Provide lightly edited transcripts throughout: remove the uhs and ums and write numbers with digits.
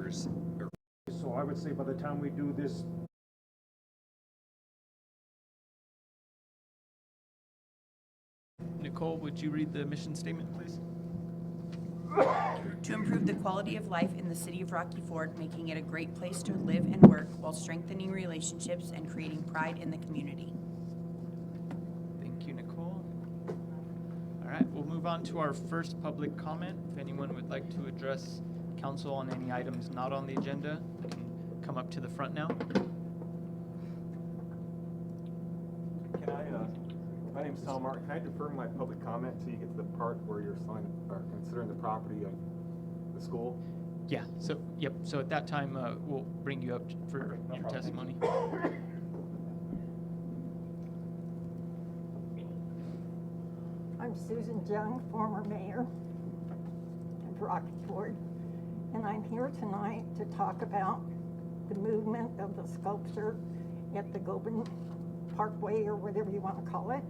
hours. So I would say by the time we do this, Nicole, would you read the mission statement, please? To improve the quality of life in the city of Rocky Ford, making it a great place to live and work while strengthening relationships and creating pride in the community. Thank you, Nicole. All right, we'll move on to our first public comment. If anyone would like to address council on any items not on the agenda, you can come up to the front now. Can I, my name's Tom Martin. Can I defer my public comment till you get to the part where you're selling or considering the property of the school? Yeah, so, yep, so at that time, we'll bring you up for Okay, no your problem. testimony. I'm Susan Jung, former mayor of Rocky Ford, and I'm here tonight to talk about the movement of the sculpture at the Goben Parkway, or whatever you want to call it.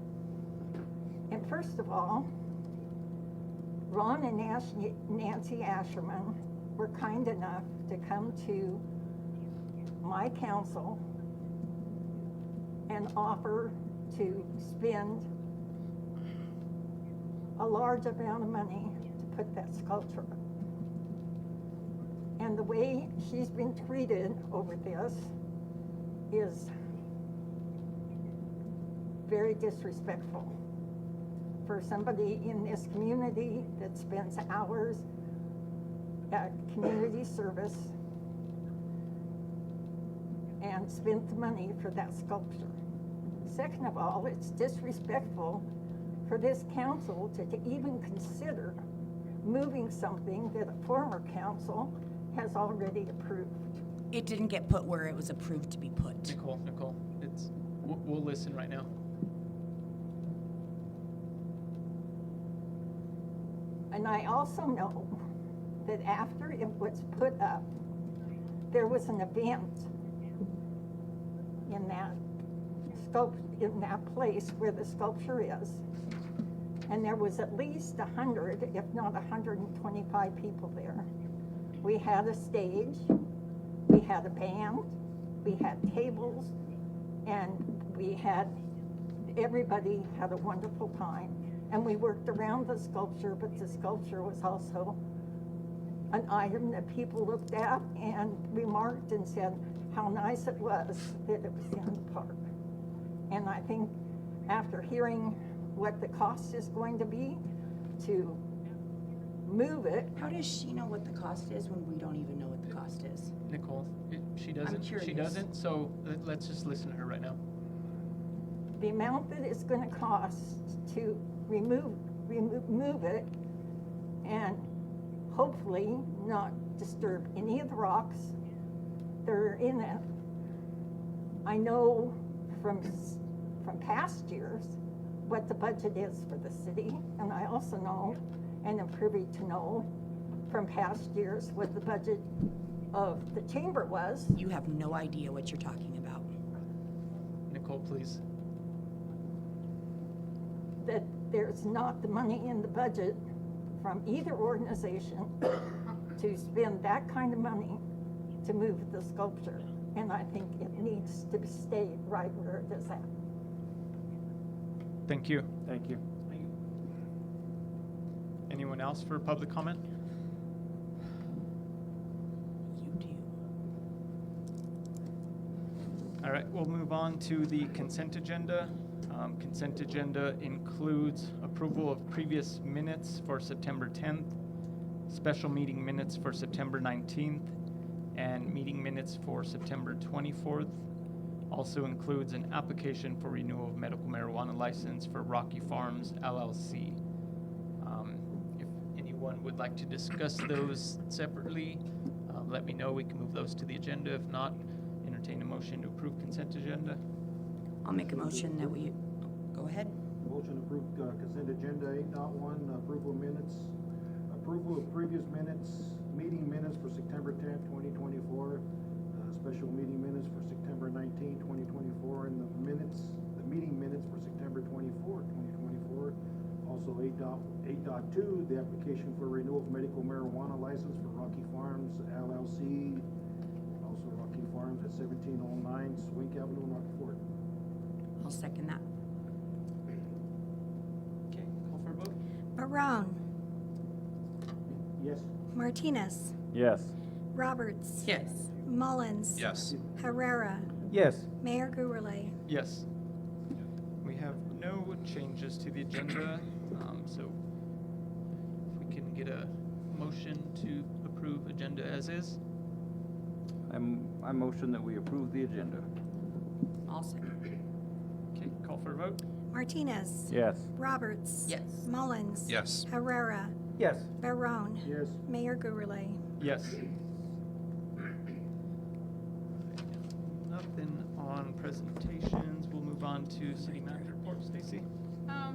And first of all, Ron and Nancy Asherman were kind enough to come to my council and offer to spend a large amount of money to put that sculpture up. And the way she's been treated over this is very disrespectful for somebody in this community that spends hours at community service and spent the money for that sculpture. Second of all, it's disrespectful for this council to even consider moving something that a former council has already approved. It didn't get put where it was approved to be put. Nicole, we'll listen right now. And I also know that after it was put up, there was an event in that place where the sculpture is. And there was at least 100, if not 125 people there. We had a stage, we had a band, we had tables, and everybody had a wonderful time. And we worked around the sculpture, but the sculpture was also an item that people looked at and remarked and said how nice it was that it was in the park. And I think after hearing what the cost is going to be to move it. How does she know what the cost is when we don't even know what the cost is? Nicole, she doesn't. curious. She doesn't, so let's just listen to her right now. The amount that it's going to cost to remove it and hopefully not disturb any of the rocks that are in it. I know from past years what the budget is for the city, and I also know and am privy to know from past years what the budget of the chamber was. You have no idea what you're talking about. Nicole, please. That there's not the money in the budget from either organization to spend that kind of money to move the sculpture. And I think it needs to stay right where it is at. Thank you. thank you. Anyone else for public comment? You do. All right, we'll move on to the consent agenda. Consent agenda includes approval of previous minutes for September 10th, special meeting minutes for September 19th, and meeting minutes for September 24th. Also includes an application for renewal of medical marijuana license for Rocky Farms LLC. If anyone would like to discuss those separately, let me know. We can move those to the agenda. If not, entertain a motion to approve consent agenda. I'll make a motion that we, go ahead. Motion approved consent agenda 8.1, approval of minutes, approval of previous minutes, meeting minutes for September 10th, 2024, special meeting minutes for September 19th, 2024, and the meeting minutes for September 24th, 2024. Also 8.2, the application for renewal of medical marijuana license for Rocky Farms LLC, Balloon Rock Fort. I'll second that. Okay, call for a vote? Barone, Yes? Martinez, Yes. Roberts. Yes. Mullins. Yes. Herrera, Yes. Mayor Gurley. Yes. We have no changes to the agenda, so if we can get a motion to approve agenda as is. I motion that we approve the agenda. I'll second. Okay, call for a vote? Martinez. Yes. Roberts. Yes. Mullins. Yes. Herrera, Yes. Barone, Yes. Mayor Gurley. Yes. Nothing on presentations. We'll move on to city manager report. Stacy?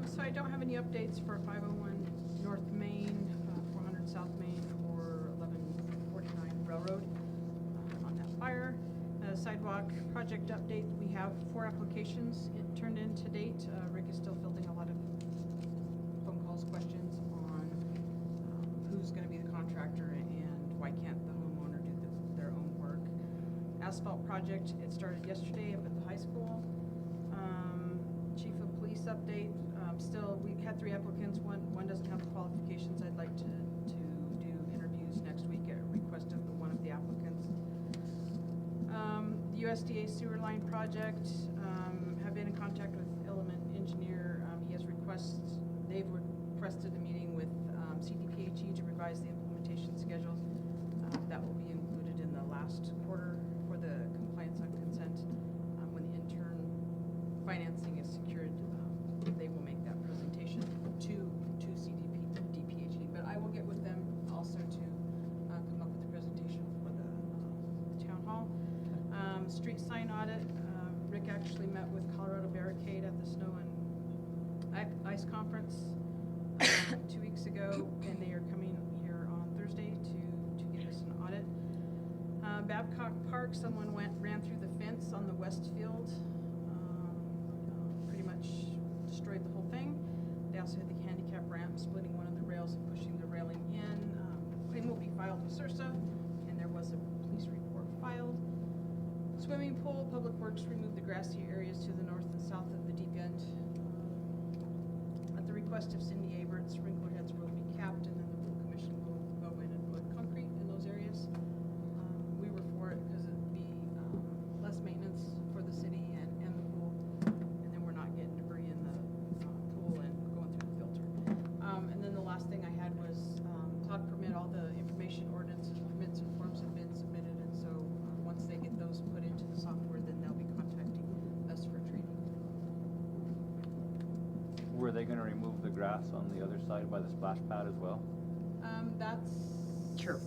So I don't have any updates for 501 North Main, 400 South Main, or 1149 Railroad on that fire. Sidewalk project update, we have 4 applications turned in to date. Rick is still fielding a lot of phone calls, questions on who's going to be the contractor and why can't the homeowner do their own work. Asphalt project, it started yesterday up at the high school. Chief of police update, still, we had 3 applicants, one doesn't have the qualifications. I'd like to do interviews next week at request of one of the applicants. The USDA sewer line project, have been in contact with Element Engineer. They've requested a meeting with CDPHE to revise the implementation schedule. That will be included in the last quarter for the compliance on consent. When the intern financing is secured, they will make that presentation to CDPHE. But I will get with them also to come up with a presentation for the town hall. Street sign audit, Rick actually met with Colorado Barricade at the Snow and Ice Conference 2 weeks ago, and they are coming here on Thursday to give us an audit. Babcock Park, someone ran through the fence on the west field, pretty much destroyed the whole thing. They also had the handicap ramp splitting one of the rails and pushing the railing in. Claim will be filed with SURSA, and there was a police report filed. Swimming pool, Public Works removed the grassy areas to the north and south of the deep end. At the request of Cindy Abert, sprinkler heads will be capped, and then the pool commission will go in and put concrete in those areas. We were for it because it'd be less maintenance for the city and the pool, and then we're not getting debris in the pool and going through the filter. And then the last thing I had was cloud permit. All the information ordinance permits and forms have been submitted, and so once they get those put into the software, then they'll be contacting us for training. Were they gonna remove the grass on the other side by the splash pad as well? That's Turf.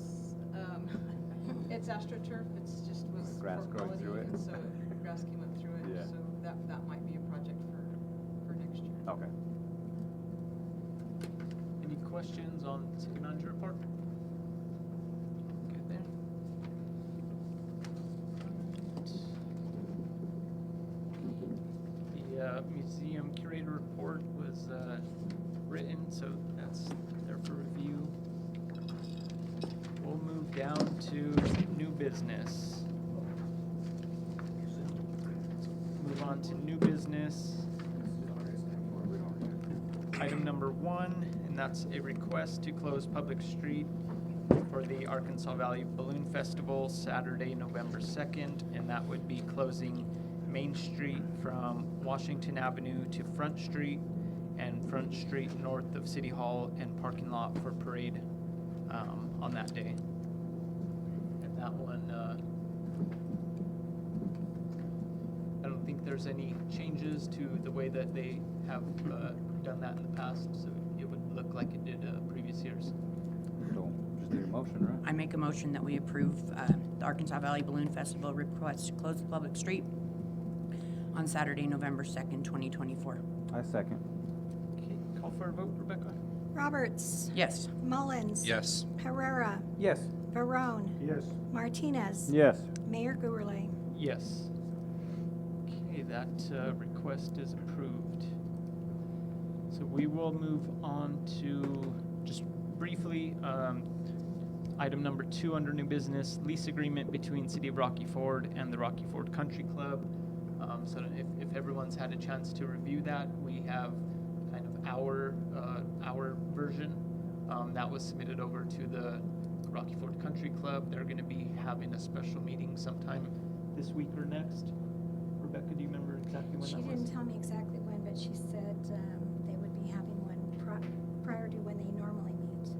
It's AstroTurf. It's just was Grass for growing quality, through it. and so grass came up through it. Yeah. So that might be a project for next year. Okay. Any questions on city manager report? Good there. The museum curator report was written, so that's there for review. We'll move down to new business. Move on to new business. Item number 1, and that's a request to close public street for the Arkansas Valley Balloon Festival, Saturday, November 2nd, and that would be closing Main Street from Washington Avenue to Front Street, and Front Street north of City Hall and parking lot for parade on that day. And that one, I don't think there's any changes to the way that they have done that in the past, so it would look like it did previous years. So, just need a motion, right? I make a motion that we approve the Arkansas Valley Balloon Festival request to close the public street on Saturday, November 2nd, 2024. I second. Okay, call for a vote, Rebecca? Roberts, Yes. Mullins. Yes. Herrera, Yes. Barone, Yes. Martinez. Yes. Mayor Gurley. Yes. Okay, that request is approved. So we will move on to, just briefly, item number 2 under new business, lease agreement between City of Rocky Ford and the Rocky Ford Country Club. So if everyone's had a chance to review that, we have kind of our version that was submitted over to the Rocky Ford Country Club. They're going to be having a special meeting sometime this week or next. Rebecca, do you remember exactly when She that was? didn't tell me exactly when, but she said they would be having one prior to when they normally meet.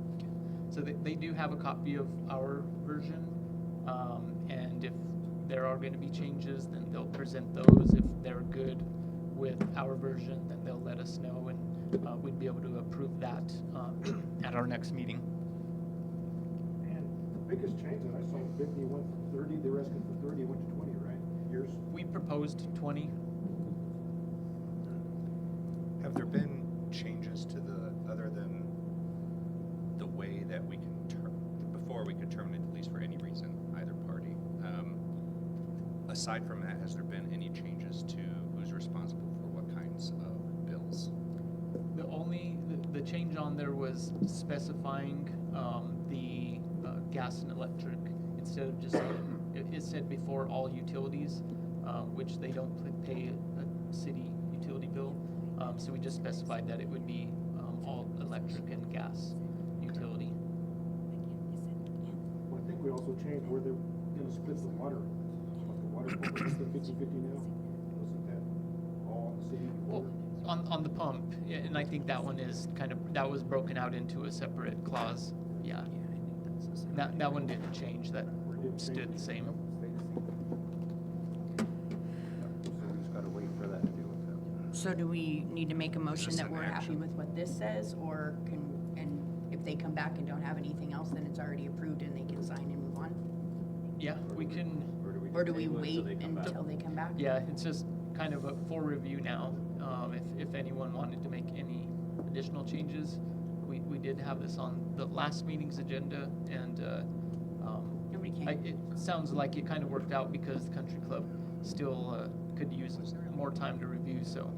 So they do have a copy of our version, and if there are going to be changes, then they'll present those. If they're good with our version, then they'll let us know, and we'd be able to approve that at our next meeting. And the biggest change that I saw, 50 went from 30, they were asking for 30, went to 20, right? Yours? We proposed 20. Have there been changes to other than the way that we can before we could terminate the lease for any reason, either party? Aside from that, has there been any changes to who's responsible for what kinds of bills? The change on there was specifying the gas and electric instead of just it said before all utilities, which they don't pay a city utility bill. So we just specified that it would be all electric and gas utility. Well, I think we also changed where they're gonna split the water. Like the water company, is 50/50 now? Wasn't that all on the city? Well, on the pump, yeah, and I think that one is that was broken out into a separate clause. Yeah, I think that's the same. That one didn't change. That stood the same. So we just gotta wait for that to do with that. So do we need to make a motion Just that an we're happy action. with what this says, or and if they come back and don't have anything else, then it's already approved and they can sign and move on? Yeah, we can. Or do we table it till wait they come back? until they come back? Yeah, it's just kind of for review now. If anyone wanted to make any additional changes, we did have this on the last meeting's agenda, and Nobody came. it sounds like it kind of worked out because the country club still could use more time to review. So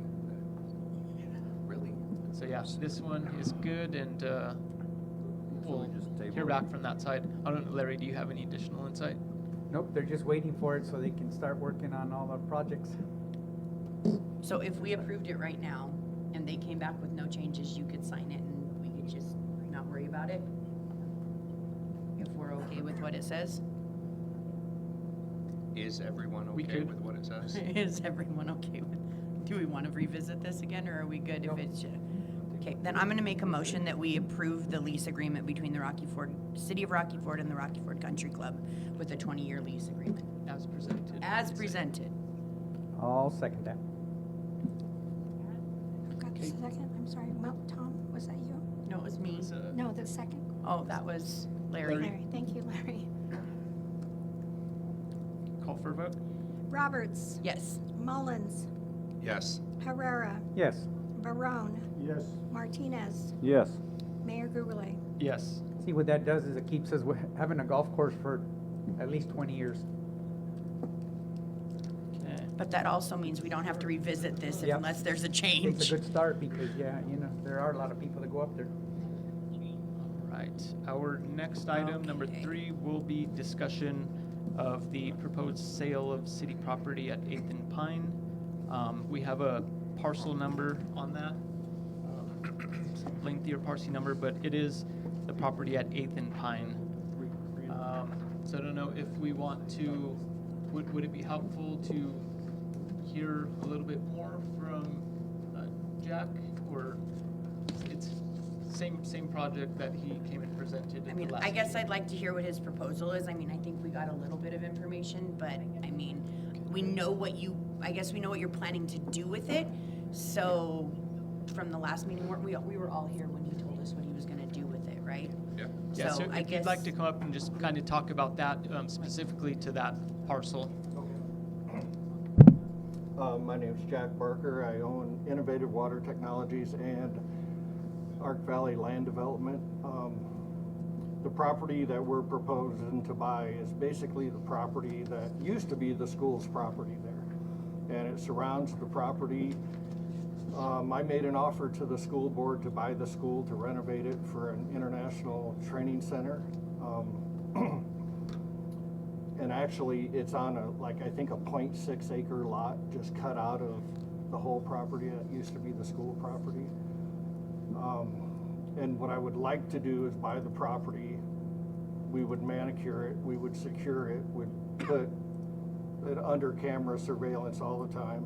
Really? so yeah, this one is good, and we'll just table hear it? back from that side. I don't know, Larry, do you have any additional insight? Nope, they're just waiting for it so they can start working on all the projects. So if we approved it right now and they came back with no changes, you could sign it and we could just not worry about it? If we're okay with what it says? Is everyone We okay could. with what it says? Is everyone okay with, do we want to revisit this again, or are we good if it's, okay, then I'm gonna make a motion that we approve the lease agreement between the City of Rocky Ford and the Rocky Ford Country Club with a 20-year lease agreement, As presented. as presented. I'll second that. Who got the second? I'm sorry, Tom, was that you? No, it was me. It's, No, the second. Oh, that was Larry. Larry, thank you, Larry. Call for a vote? Roberts, Yes. Mullins, Yes. Herrera, Yes. Barone, Yes. Martinez, Yes. Mayor Gurley. Yes. See, what that does is it keeps us having a golf course for at least 20 years. Okay. But that also means we don't have to revisit this Yep. unless there's a It's change. a good start because, yeah, there are a lot of people that go up there. Right. Our next item, number Okay. 3, will be discussion of the proposed sale of city property at 8th and Pine. We have a parcel number on that, lengthier parcel number, but it is the property at 8th and Pine. So I don't know if we want to, would it be helpful to hear a little bit more from Jack, or it's same project that he came and presented I at mean, the last I guess meeting? I'd like to hear what his proposal is. I mean, I think we got a little bit of information, but I mean, we know what you're planning to do with it. So from the last meeting, we were all here when he told us what he was gonna do with it, right? Yeah. Yeah, so I if you'd like to come up and just kind of talk about that, specifically to that parcel. My name's Jack Barker. I own Innovative Water Technologies and Arc Valley Land Development. The property that we're proposing to buy is basically the property that used to be the school's property there. And it surrounds the property. I made an offer to the school board to buy the school to renovate it for an international training center. And actually, it's on a, like, I think a 0.6 acre lot, just cut out of the whole property that used to be the school property. And what I would like to do is buy the property, we would manicure it, we would secure it, would put it under camera surveillance all the time.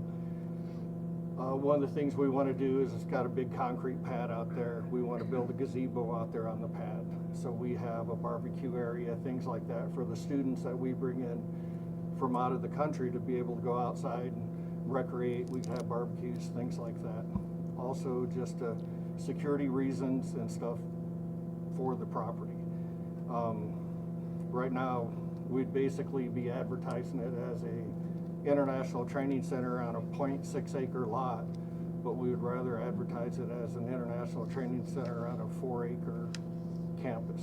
One of the things we want to do is it's got a big concrete pad out there. We want to build a gazebo out there on the pad. So we have a barbecue area, things like that for the students that we bring in from out of the country to be able to go outside and recreate. We have barbecues, things like that. Also just security reasons and stuff for the property. Right now, we'd basically be advertising it as a international training center on a 0.6 acre lot, but we would rather advertise it as an international training center on a 4-acre campus.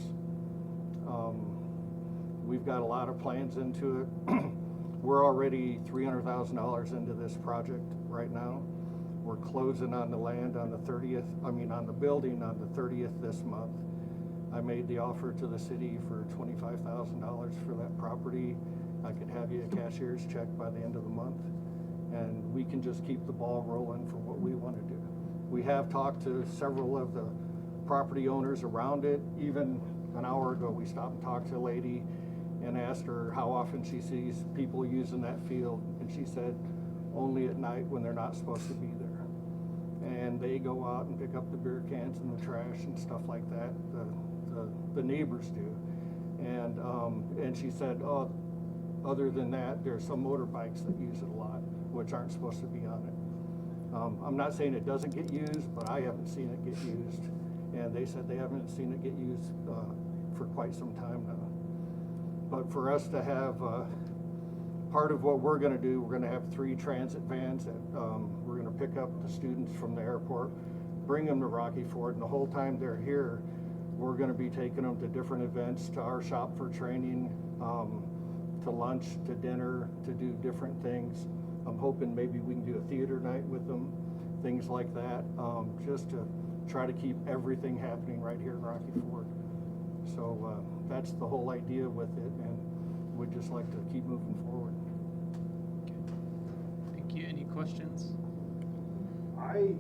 We've got a lot of plans into it. We're already $300,000 into this project right now. We're closing on the land on the 30th, on the building on the 30th this month. I made the offer to the city for $25,000 for that property. I could have you a cashier's check by the end of the month, and we can just keep the ball rolling for what we want to do. We have talked to several of the property owners around it. Even an hour ago, we stopped and talked to a lady and asked her how often she sees people using that field, and she said only at night when they're not supposed to be there. And they go out and pick up the beer cans and the trash and stuff like that. The neighbors do. And she said, oh, other than that, there's some motorbikes that use it a lot, which aren't supposed to be on it. I'm not saying it doesn't get used, but I haven't seen it get used. And they said they haven't seen it get used for quite some time now. But for us to have, part of what we're gonna do, we're gonna have 3 transit vans that we're gonna pick up the students from the airport, bring them to Rocky Ford, and the whole time they're here, we're gonna be taking them to different events, to our shop for training, to lunch, to dinner, to do different things. I'm hoping maybe we can do a theater night with them, things like that, just to try to keep everything happening right here in Rocky Ford. So that's the whole idea with it, and we'd just like to keep moving forward. Thank you. Any questions? I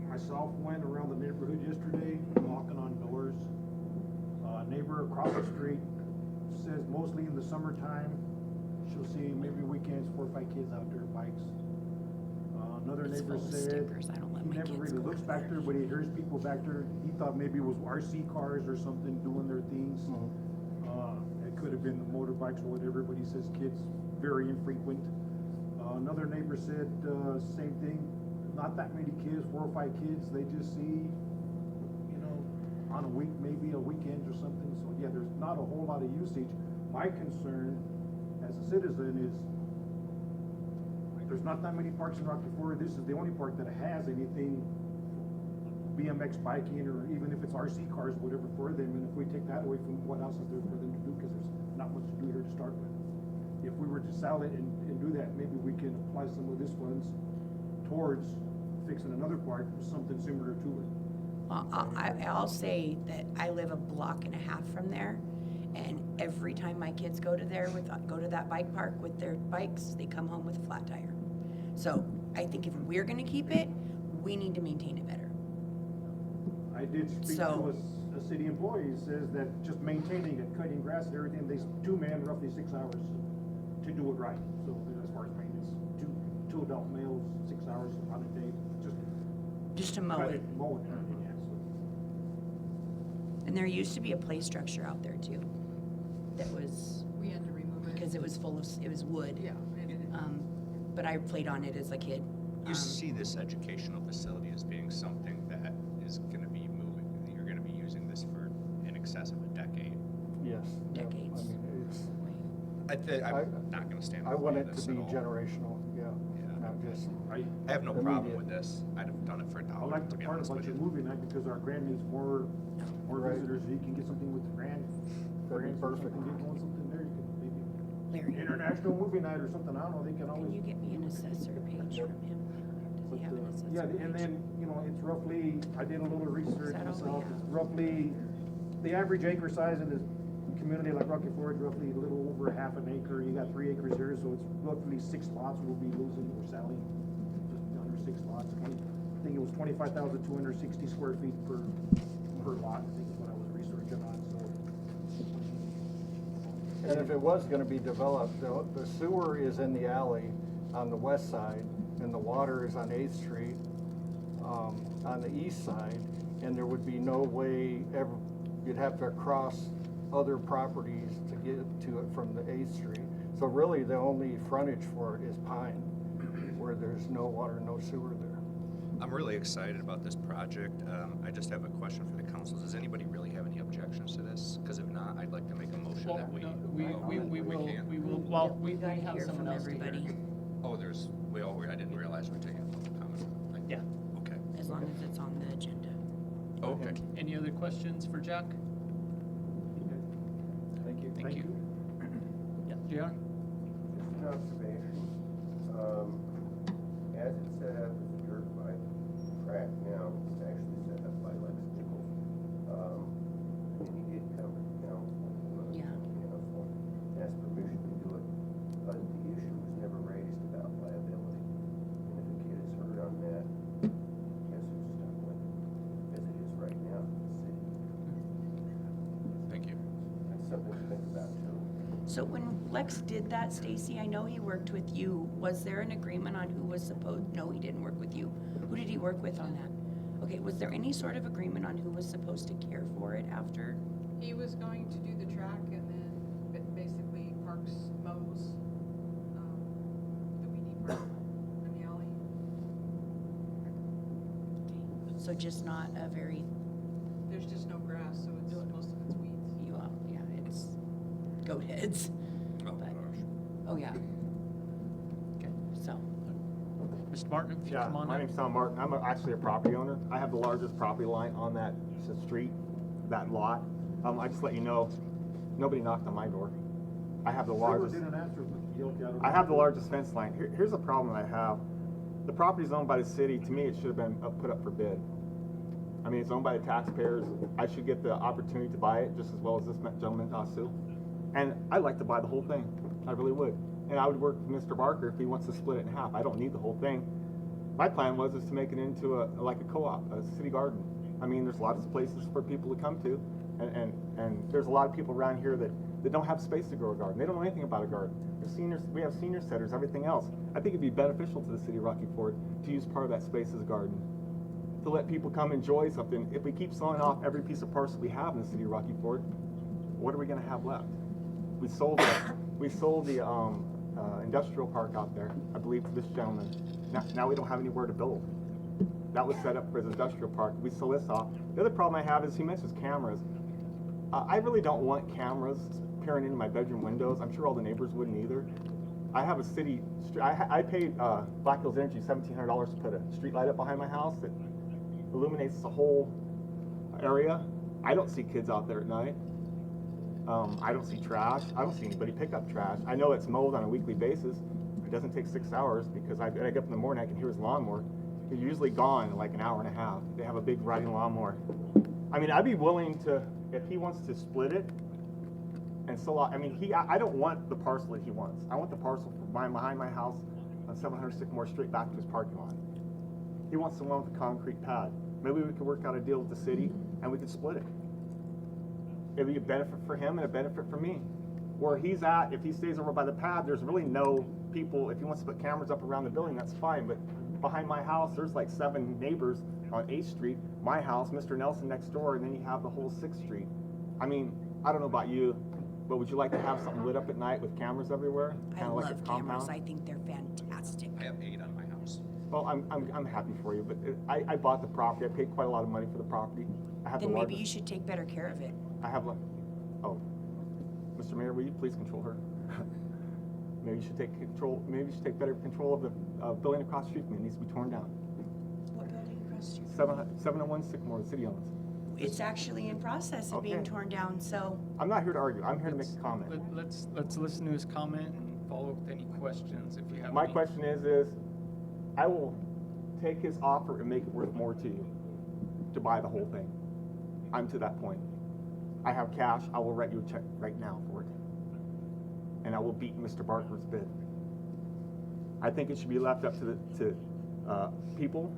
myself went around the neighborhood yesterday, knocking on doors. Neighbor across the street says mostly in the summertime, she'll see maybe weekends 4 or 5 kids out there bikes. Another It's neighbor full of said stickers. I don't let he my never kids really go looks over back there. there, but he hears people back there. He thought maybe it was RC cars or something doing their things. It could have been the motorbikes or whatever, but he says kids very infrequent. Another neighbor said same thing. Not that many kids, 4 or 5 kids. They just see, on a week, maybe a weekend or something. So yeah, there's not a whole lot of usage. My concern as a citizen is there's not that many parks in Rocky Ford. This is the only park that has anything BMX biking, or even if it's RC cars, whatever for them. And if we take that away from what else is there for them to do, because there's not much to do here to start with. If we were to sell it and do that, maybe we can apply some of this funds towards fixing another park, something similar to it. Well, I'll say that I live a block and a half from there, and every time my kids go to that bike park with their bikes, they come home with a flat tire. So I think if we're gonna keep it, we need to maintain it better. I did speak to So- a city employee who says that just maintaining it, cutting grass and everything, they 2 men roughly 6 hours to do it right. So as far as maintenance, two adult males, 6 hours on a day, Just to mow cut it. it, mow it, yeah, so. And there used to be a play structure out there too, that was, We had to remove it. because it was full of, it was wood. Yeah. But I played on it as a kid. You see this educational facility as being something that is gonna be moving, you're gonna be using this for in excess of a decade. Yes. yeah. Decades. I mean, I'm not gonna stand I want behind it this to be at all. generational, yeah, Yeah. not just. I have no problem Immediate. with this. I'd have done it for a I dollar, like to the be part honest about with your you. movie night because our grand needs more Right. visitors. You can get something with the grand. That'd be friends or perfect. something, get going something there. You could maybe Larry, international movie night or something. I don't know. They can can always. you get me an assessor page from him? Does But, he have an assessor yeah, page? and then, it's roughly, I did a little research that all we myself, have? it's roughly, the average acre size in this community like Rocky Ford, roughly a little over half an acre. You got 3 acres here, so it's roughly 6 lots we'll be losing or selling. Just under 6 lots. I think it was 25,260 square feet per lot, I think is what I was researching on, so. And if it was gonna be developed, the sewer is in the alley on the west side, and the water is on 8th Street, on the east side, and there would be no way ever, you'd have to cross other properties to get to it from the 8th Street. So really, the only frontage for it is Pine, where there's no water, no sewer there. I'm really excited about this project. I just have a question for the council. Does anybody really have any objections to this? Because if not, I'd like to make a motion Well, that we. no, we will, can't. well, we gotta have hear someone from else to hear. everybody, Oh, I didn't realize we're taking public comment. Yeah. Okay. as long as it's on the agenda. Okay. Any other questions for Jack? Thank you. Thank you. Yeah, JR? Just an observation. As it's set up as a dirt bike track now, it's actually set up by Lex Nichols. And he did come to town, Yeah. so asked permission to do it. But the issue was never raised about liability. And if a kid is hurt on that, guess who's stuck with it? As it is right now for the city. Thank you. That's something to think about too. So when Lex did that, Stacy, I know he worked with you. Was there an agreement on who was supposed, no, he didn't work with you. Who did he work with on that? Okay, was there any sort of agreement on who was supposed to care for it after? He was going to do the track and then basically Parks mows, the weedy part in the alley. Okay, so just not a very, There's just no grass, so it's, most of it's weeds. yeah, it's goat heads. Oh, But- gosh. Oh, yeah, Okay. so. Mr. Martin, if you Yeah, come on my up. name's Tom Martin. I'm actually a property owner. I have the largest property line on that street, that lot. I just let you know, nobody knocked on my door. I have the largest. Didn't answer, but guilty out of. I have the largest fence line. Here's the problem that I have. The property's owned by the city. To me, it should have been put up for bid. I mean, it's owned by the taxpayers. I should get the opportunity to buy it just as well as this gentleman, Tasu. And I'd like to buy the whole thing. I really would. And I would work with Mr. Barker if he wants to split it in half. I don't need the whole thing. My plan was to make it into like a co-op, a city garden. I mean, there's lots of places for people to come to. And there's a lot of people around here that don't have space to grow a garden. They don't know anything about a garden. There's seniors, we have senior centers, everything else. I think it'd be beneficial to the city of Rocky Ford to use part of that space as a garden, to let people come enjoy something. If we keep selling off every piece of parcel we have in the city of Rocky Ford, what are we going to have left? We sold the industrial park out there, I believe, to this gentleman. Now we don't have anywhere to build. That was set up for his industrial park. We sold this off. The other problem I have is he mentions cameras. I really don't want cameras peering into my bedroom windows. I'm sure all the neighbors wouldn't either. I have a city, I paid Black Hills Energy $1,700 to put a street light up behind my house that illuminates the whole area. I don't see kids out there at night. I don't see trash. I don't see anybody pick up trash. I know it's mowed on a weekly basis. It doesn't take 6 hours because I get up in the morning, I can hear his lawnmower. He's usually gone in like an hour and a half. They have a big riding lawnmower. I mean, I'd be willing to, if he wants to split it and sell out. I mean, I don't want the parcel that he wants. I want the parcel behind my house on 700 Sycamore Street back to his parking lot. He wants the one with the concrete pad. Maybe we could work out a deal with the city and we could split it. It'd be a benefit for him and a benefit for me. Where he's at, if he stays over by the pad, there's really no people. If he wants to put cameras up around the building, that's fine. But behind my house, there's like 7 neighbors on 8th Street, my house, Mr. Nelson next door, and then you have the whole 6th Street. I mean, I don't know about you, but would you like to have something lit up at night with cameras everywhere? I Kinda like a love cameras. compound? I think they're fantastic. I have 8 on my house. Well, I'm happy for you, but I bought the property. I paid quite a lot of money for the property. I have Then the maybe largest. you should take better care of it. I have oh, Mr. Mayor, will you please control her? Maybe you should take control. Maybe you should take better control of the building across the street from me. It needs to be torn down. What building across the street? 701 Sycamore, the city owns. It's actually in process of being Okay. torn down, so. I'm not here to argue. I'm here to make a comment. Let's listen to his comment and follow up with any questions if you have My any. question is I will take his offer and make it worth more to you to buy the whole thing. I'm to that point. I have cash, I will write you a check right now for it. And I will beat Mr. Barker's bid. I think it should be left up to people,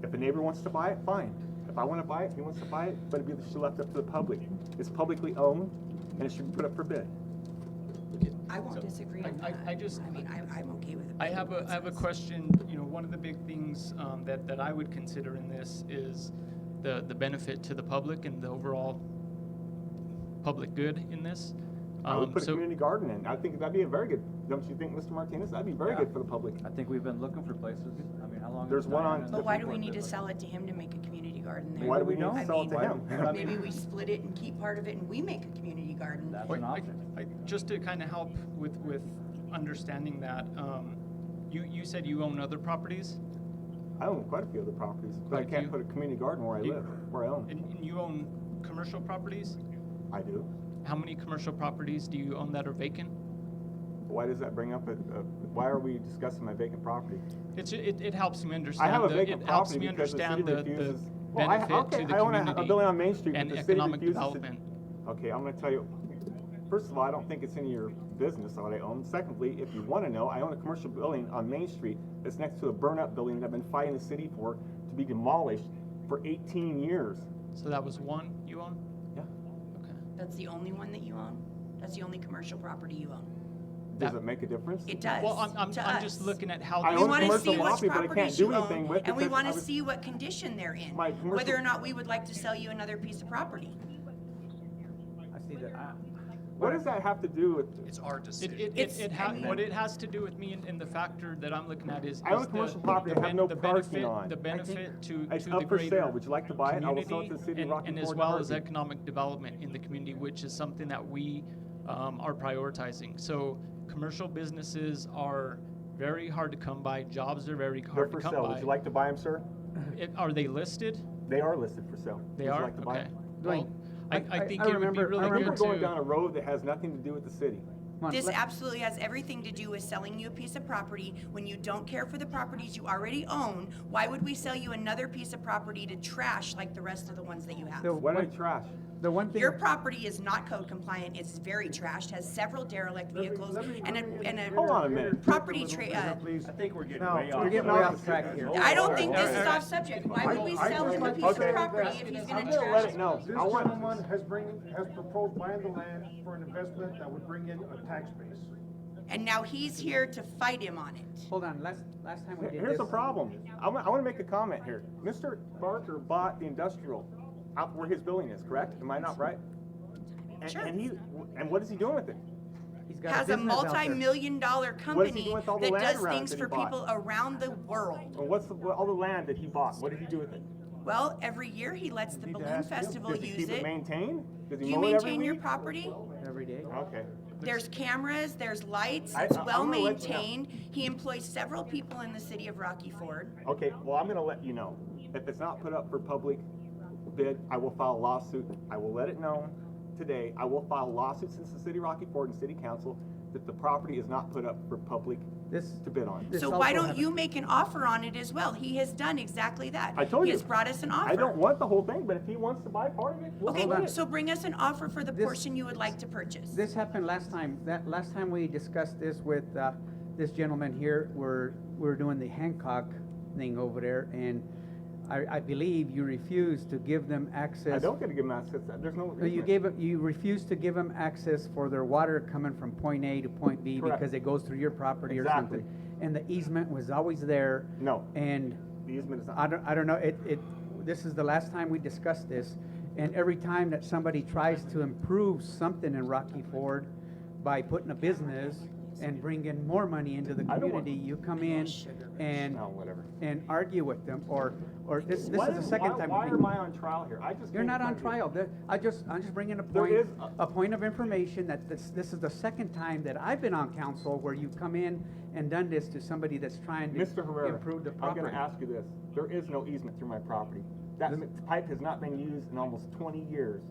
if a neighbor wants to buy it, fine. If I wanna buy it, he wants to buy it, but it should be left up to the public. It's publicly owned, and it should be put up for bid. I won't disagree on that. I just- I mean, I'm okay with it. I being have what it a says. question. You know, one of the big things that I would consider in this is the benefit to the public and the overall public good in this. I would put a So- community garden in. I think that'd be a very good, don't you think, Mr. Martinez? That'd be very Yeah. good for the public. I think we've been looking for places, I mean, how long? There's has one Diane on- and But the why do we board need been to looking? sell it to him to make a community garden there? Why do we need don't. to sell it to I him? But I Maybe mean- we split it and keep part of it and we make a community garden. That's Wait, an option. just to kind of help with understanding that, you said you own other properties, I own quite a few other properties, but I Quite a can't few? put a community garden where I You- live, where I own. and you own commercial properties? I do. How many commercial properties do you own that are vacant? Why does that bring up why are we discussing my vacant property? It helps me I understand. have a the- vacant it helps property me because the city understand the refuses. Well, I, benefit okay, to the I own a community building on Main Street, and but the city economic refuses development. to. Okay, I'm gonna tell you, first of all, I don't think it's any of your business what I own. Secondly, if you wanna know, I own a commercial building on Main Street that's next to a burn-up building that I've been fighting the city for to be demolished for 18 years. So that was one you own? Yeah. Okay. That's the only one that you own? That's the only commercial property you own? Does That- it make a difference? It does, Well, I'm to just us. looking at how. I this- We own wanna commercial see which property, but I can't properties do you anything own, with and we because wanna I was- see what condition they're in. My commercial- Whether or not we would like to sell you another piece of property. I see that. What does that have to do with? It's our decision. What it has to do with me and the factor that I'm looking at is. I own is a commercial the- property the I have ben- no the parking benefit- on. The benefit to It's the up for greater sale. Would you like to buy it? I will sell it to the community city of Rocky and as Ford well as Harvey. economic development in the community, which is something that we are prioritizing. So commercial businesses are very hard to come by, jobs are very They're hard to for come sale. by. Would you like to buy them, sir? Are they listed? They are listed for sale. They Would are? you like to buy Okay. it? Well, I think I it would be remember- really I We're good going down a to. road that has nothing to do with the city. Come on, This let- absolutely has everything to do with selling you a piece of property when you don't care for the properties you already own. Why would we sell you another piece of property to trash like the rest of the ones that you have? The What I one- trash? The one thing. Your property is not code compliant, it's very trashed, has several derelict vehicles and Hold on a a minute. property tra- Please. I think we're getting Now, way You're off. getting way off track here. I don't think this is Alright. off subject. Why would we sell him a piece of Okay. property if he's I'm gonna gonna let trash it know. This I want- gentleman has proposed buying the land for an investment that would bring in a tax base. And now he's here to fight him on it. Hold on, last time we did this. Here's the problem. I want to make a comment here. Mr. Barker bought the industrial out where his building is, correct? Am I not right? Sure. And what is he doing with it? He's got Has a business out there. multi-million-dollar What is he company doing with all the that land does around things that he for bought? people around the world. And what's all the land that he bought? What did he do with it? Well, every year he lets the need to Balloon ask him. Festival Does he use keep it it. maintained? Does he You mow it every maintain your week? property, Every day. Okay. there's cameras, there's lights, I'm it's gonna well let you know. maintained. He employs several people in the city of Rocky Ford. Okay, well, I'm gonna let you know. If it's not put up for public bid, I will file a lawsuit. I will let it know today. I will file a lawsuit since the city of Rocky Ford and city council that the property is not put up for public This, to bid on. This So also why don't happened- you make an offer on it as well? He has done exactly that. I told He you. has brought us an offer. I don't want the whole thing, but if he wants to buy part of it, we'll Okay, split it. so bring us an offer for the This- portion you would like to purchase. this happened last time. Last time we discussed this with, this gentleman here, we're doing the Hancock thing over there, and I believe you refused to give them access. I don't get to give them access. There's no. No, you refused to give them access for their water coming from point A to point B Correct. because it goes through your property or Exactly. something. And the easement was always there. No. And The easement is not. I don't know, this is the last time we discussed this, and every time that somebody tries to improve something in Rocky Ford by putting a business and bringing more money into the I don't want- community, you come in and, No, whatever. and argue with them, or this Why is the second time. Why am I on trial here? I just. You're came not to on tell you. trial. I'm just bringing There is a point of information that this is the second time that I've been on council where you've come in and done this to somebody that's trying to Mr. Herrera, improve the I'm property. gonna ask you this. There is no easement through my property. That pipe has not been used in almost 20 years.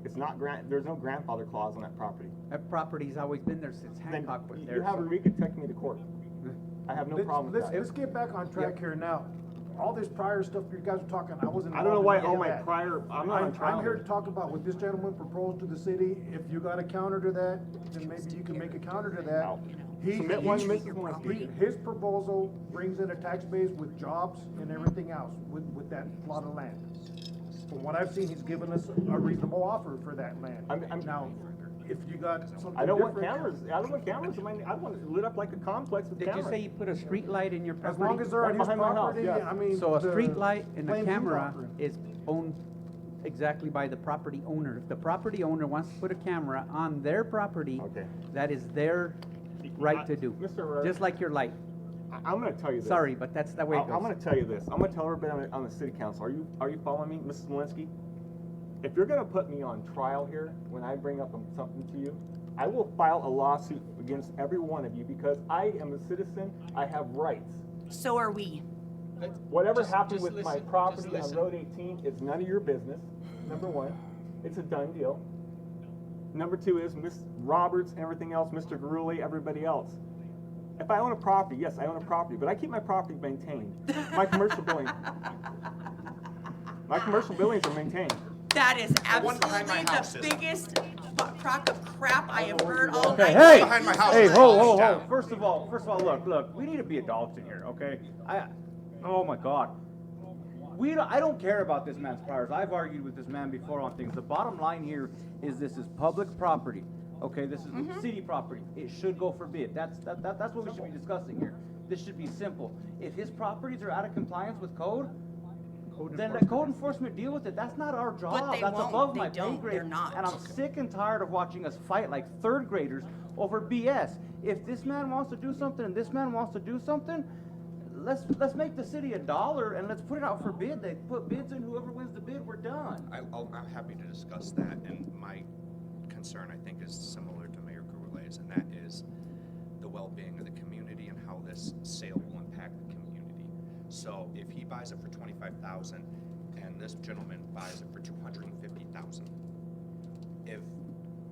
It's not there's no grandfather clause on that property. That property's always been there since Then Hancock was there. you have so- Eureka take me to court. I have no problem with that. Let's get back on track here now. all this prior stuff you guys are talking, I wasn't I don't know involved why in any all of my that. prior, I'm not on trial. I'm here to talk about what this gentleman proposed to the city. If you got a counter to that, then maybe you can make a counter to that. Submit one to Mrs. Malinsky. His proposal brings in a tax base with jobs and everything else with that plot of land. From what I've seen, he's given us a reasonable offer for that land. Now, if you got something different. I don't want cameras, I don't want cameras, I want it lit up like a complex with Did cameras. you say you put a street light in your As property? long as they're Right on his behind my house, property, yeah. I mean. So a the street light and a plain view camera doctrine. is owned exactly by the property owner. If the property owner wants to put a camera on their property, Okay. that is their right to do. Mr. Herrera, Just like your light. I'm gonna tell you this. Sorry, but that's the way it I'm gonna goes. tell you this. I'm gonna tell everybody on the city council. Are you following me, Mrs. Malinsky? If you're gonna put me on trial here when I bring up something to you, I will file a lawsuit against every one of you because I am a citizen. I have rights. So are we. Whatever Just- happened just with my listen, property just on listen. Road 18, it's none of your business. Number one, it's a done deal. Number two is Miss Roberts and everything else, Mr. Garuli, everybody else. If I own a property, yes, I own a property, but I keep my property maintained. My commercial buildings are maintained. That is one behind my absolutely house the isn't. biggest crock of crap I have heard all Okay, night. hey, Behind my house hey, is ho, ho, closed ho. down. First of all, look, we need to be adults in here, okay? Oh my God. I don't care about this man's priors. I've argued with this man before on things. The bottom line here is this is public property, okay? This is city property. It should go for bid. That's what we should be discussing here. This should be simple. If his properties are out of compliance with code, then let code enforcement deal with it. That's not our job. But they That's won't. above They my pay don't. grade. They're not. And I'm sick and tired of watching us fight like third graders over BS. If this man wants to do something and this man wants to do something, let's make the city $1 and let's put it out for bid. They put bids in, whoever wins the bid, we're done. I'm happy to discuss that, and my concern, I think, is similar to Mayor Gurule's, and that is the well-being of the community and how this sale will impact the community. So if he buys it for $25,000 and this gentleman buys it for $250,000, if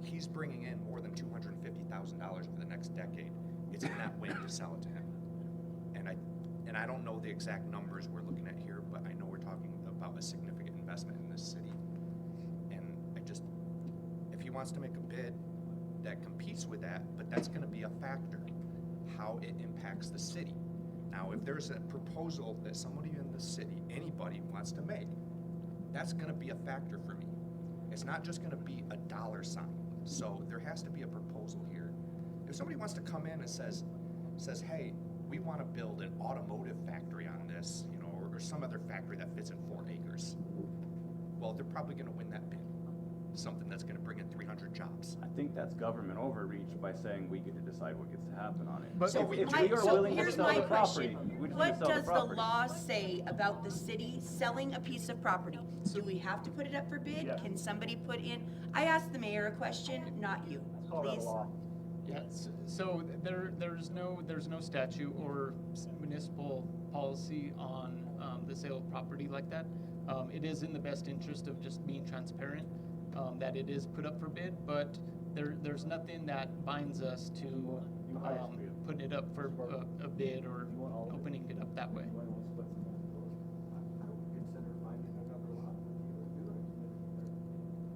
he's bringing in more than $250,000 over the next decade, it's in that win to sell it to him. And I don't know the exact numbers we're looking at here, but I know we're talking about a significant investment in this city. And if he wants to make a bid that competes with that, but that's gonna be a factor, how it impacts the city. Now, if there's a proposal that somebody in the city, anybody wants to make, that's gonna be a factor for me. It's not just gonna be a dollar sign. So there has to be a proposal here. If somebody wants to come in and says, hey, we want to build an automotive factory on this, or some other factory that fits in 4 acres. Well, they're probably going to win that bid. Something that's going to bring in 300 jobs. I think that's government overreach by saying we get to decide what gets to happen on it. But So if we are so willing to here's sell my the property, question. we just need to What sell the does the property. law say about the city selling a piece of property? Do we have to put it up for bid? Yes. Can somebody put in? I asked the mayor a question, not you, please. Yes, so there's no statute or municipal policy on the sale of property like that. It is in the best interest of just being transparent, that it is put up for bid, but there's nothing that binds us to putting it up for a bid or opening it up that way.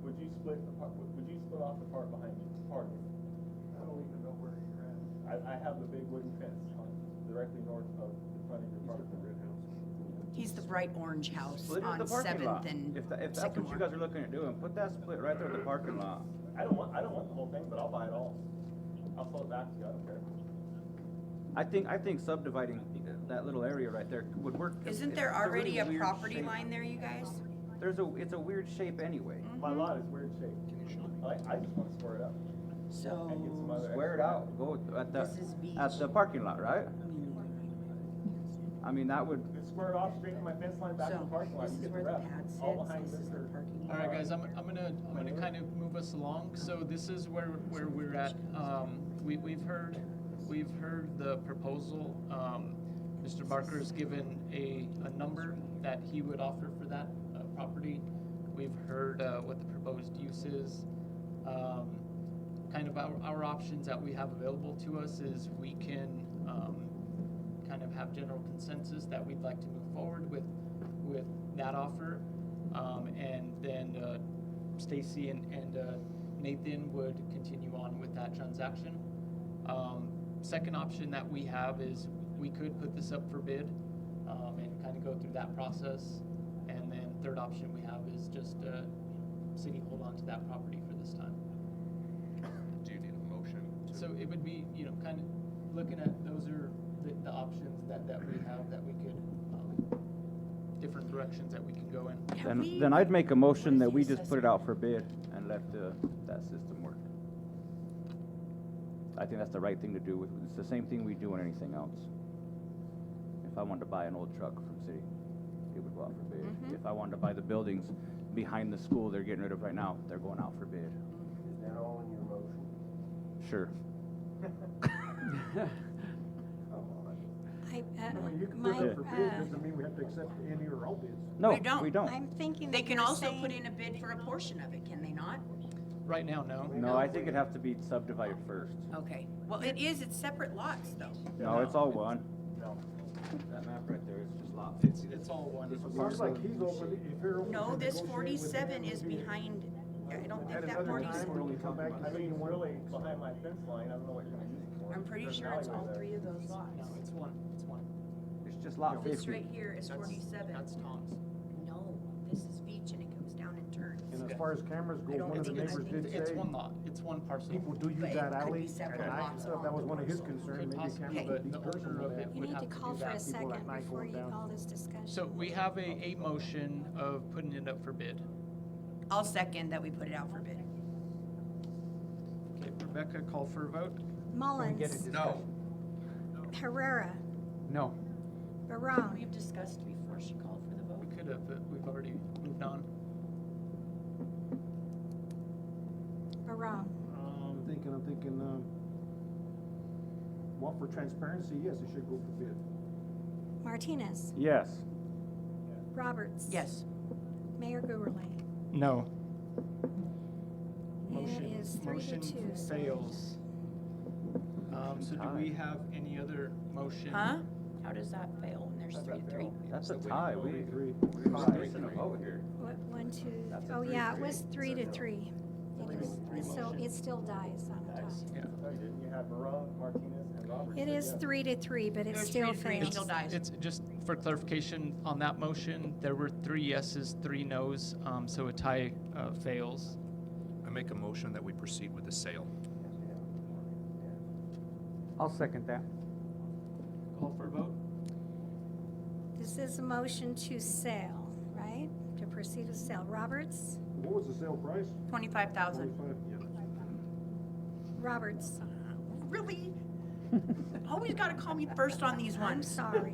Would you split off the part behind you? Part of it? I don't even know where you're at. I have the big wooden fence directly north of the front of your property. He's the bright orange house Split it at on the parking lot. 7th and If that's what you Sycamore. guys are looking at doing, put that split right there at the parking lot. I don't want the whole thing, but I'll buy it all. I'll sell it back to you, I don't care. I think subdividing that little area right there would work. Isn't It's there a really already a weird property shape. line there, you guys? It's a weird shape anyway. My lot is weird shape. I just want to square it up So, and get some other. Square it out, go at This is the parking lot, right? I mean, that would, Just square it off, straighten my fence line back to the parking lot. this You is get where the rest. pad sits, All behind this is the Mr. parking All lot. right, guys, I'm gonna kind of move us along. So this is where we're at. We've heard the proposal. Mr. Barker has given a number that he would offer for that property. We've heard what the proposed use is. Kind of our options that we have available to us is we can kind of have general consensus that we'd like to move forward with that offer. And then Stacy and Nathan would continue on with that transaction. Second option that we have is we could put this up for bid and kind of go through that process. And then third option we have is just city hold on to that property for this time. Do you need a motion? So it would be, kind of looking at, those are the options that we have, that we could, different directions that we can go in. Then I'd make a motion that we just put it out for bid and let that system work. I think that's the right thing to do. It's the same thing we do on anything else. If I wanted to buy an old truck from city, it would go out for bid. If I wanted to buy the buildings behind the school they're getting rid of right now, they're going out for bid. Is that all in your motion? Sure. Come on. You can My, put it for bid, doesn't mean we have to accept any or all bids. No, We don't. we don't. I'm thinking They that can you're also put saying- in a bid for a portion of it, can they not? Right now, no. No, I think it'd have to be subdivided first. Okay, well, it's separate lots though. No, it's all one. That map right there is just lot. It's all one. Sounds like he's over, if you're over. No, to this negotiate with 47 him, is we'll do it. behind, I don't think At that another 47. time, when we come back to city, really behind my fence line, I don't know what you're gonna use it for. I'm pretty There's an sure it's all alleyway there. three of those lots. No, it's one. It's just lot This 50. right here is 47. That's Tom's. No, this is Beach and it comes down and turns. And as far as cameras I go, don't one of the think it's- neighbors did It's say, one lot. It's one parcel. people do use But it that could be alley, separate and I lots thought that was one of his concerns, Could maybe possibly, cameras but would be the personal owner of with it that. You would need have to to call do for a that. People at second night before going you down. call this discussion. So we have a motion of putting it up for bid. I'll second that we put it out for bid. Okay, Rebecca, call for a vote. Mullins, No. Herrera, No. Barone, We've discussed before she called for the vote. We could have, but we've already moved on. Barone, I'm thinking, well, for transparency, yes, it should go for bid. Martinez, Yes. Roberts. Yes. Mayor Gurley. No. It Motion, is 3 to 2. motion fails. So do we have any other motion? Huh? How does that fail when there's 3 to 3? That's a tie. We Three. we're missing a vote here. What, 1, 2, That's a oh yeah, it 3-3. was 3 to 3. So it still dies on a tie. Yeah. No, you didn't. You had Barone, Martinez, and Roberts. It is 3 to 3, but it was still 3 to 3, it fails. still dies. It's just for clarification on that motion, there were 3 yeses, 3 nos, so a tie fails. I make a motion that we proceed with the sale. I'll second that. Call for a vote? This is a motion to sell, right? To proceed to sell. Roberts? What was the sale price? 25,000. 25, yeah. Roberts. Really? Always gotta call me first on these I'm ones. sorry.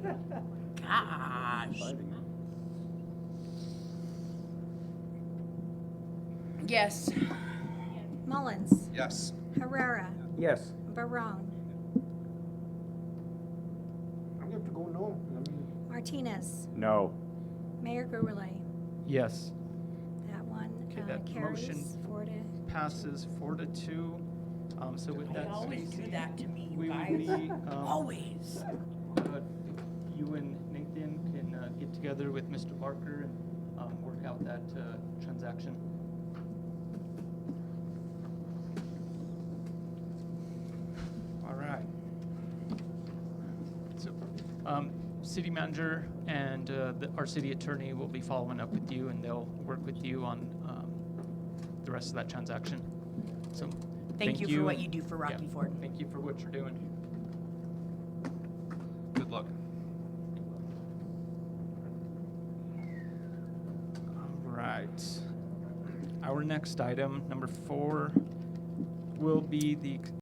Gosh. Yes. Mullins. Yes. Herrera. Yes. Barone. I'm gonna have to go no, I mean, Martinez. No. Mayor Gurley. Yes. That one Okay, that carries motion 4 to. Passes 4 to 2. So with They that, always do Stacy, that to me, you we would guys. need, Always. you and Nathan can get together with Mr. Barker and work out that transaction. All right. So, city manager and our city attorney will be following up with you, and they'll work with you on the rest of that transaction. So, Thank you for what you do for Rocky yeah, Ford. Thank you for what you're doing. Good luck. All right. Our next item, number 4, will be the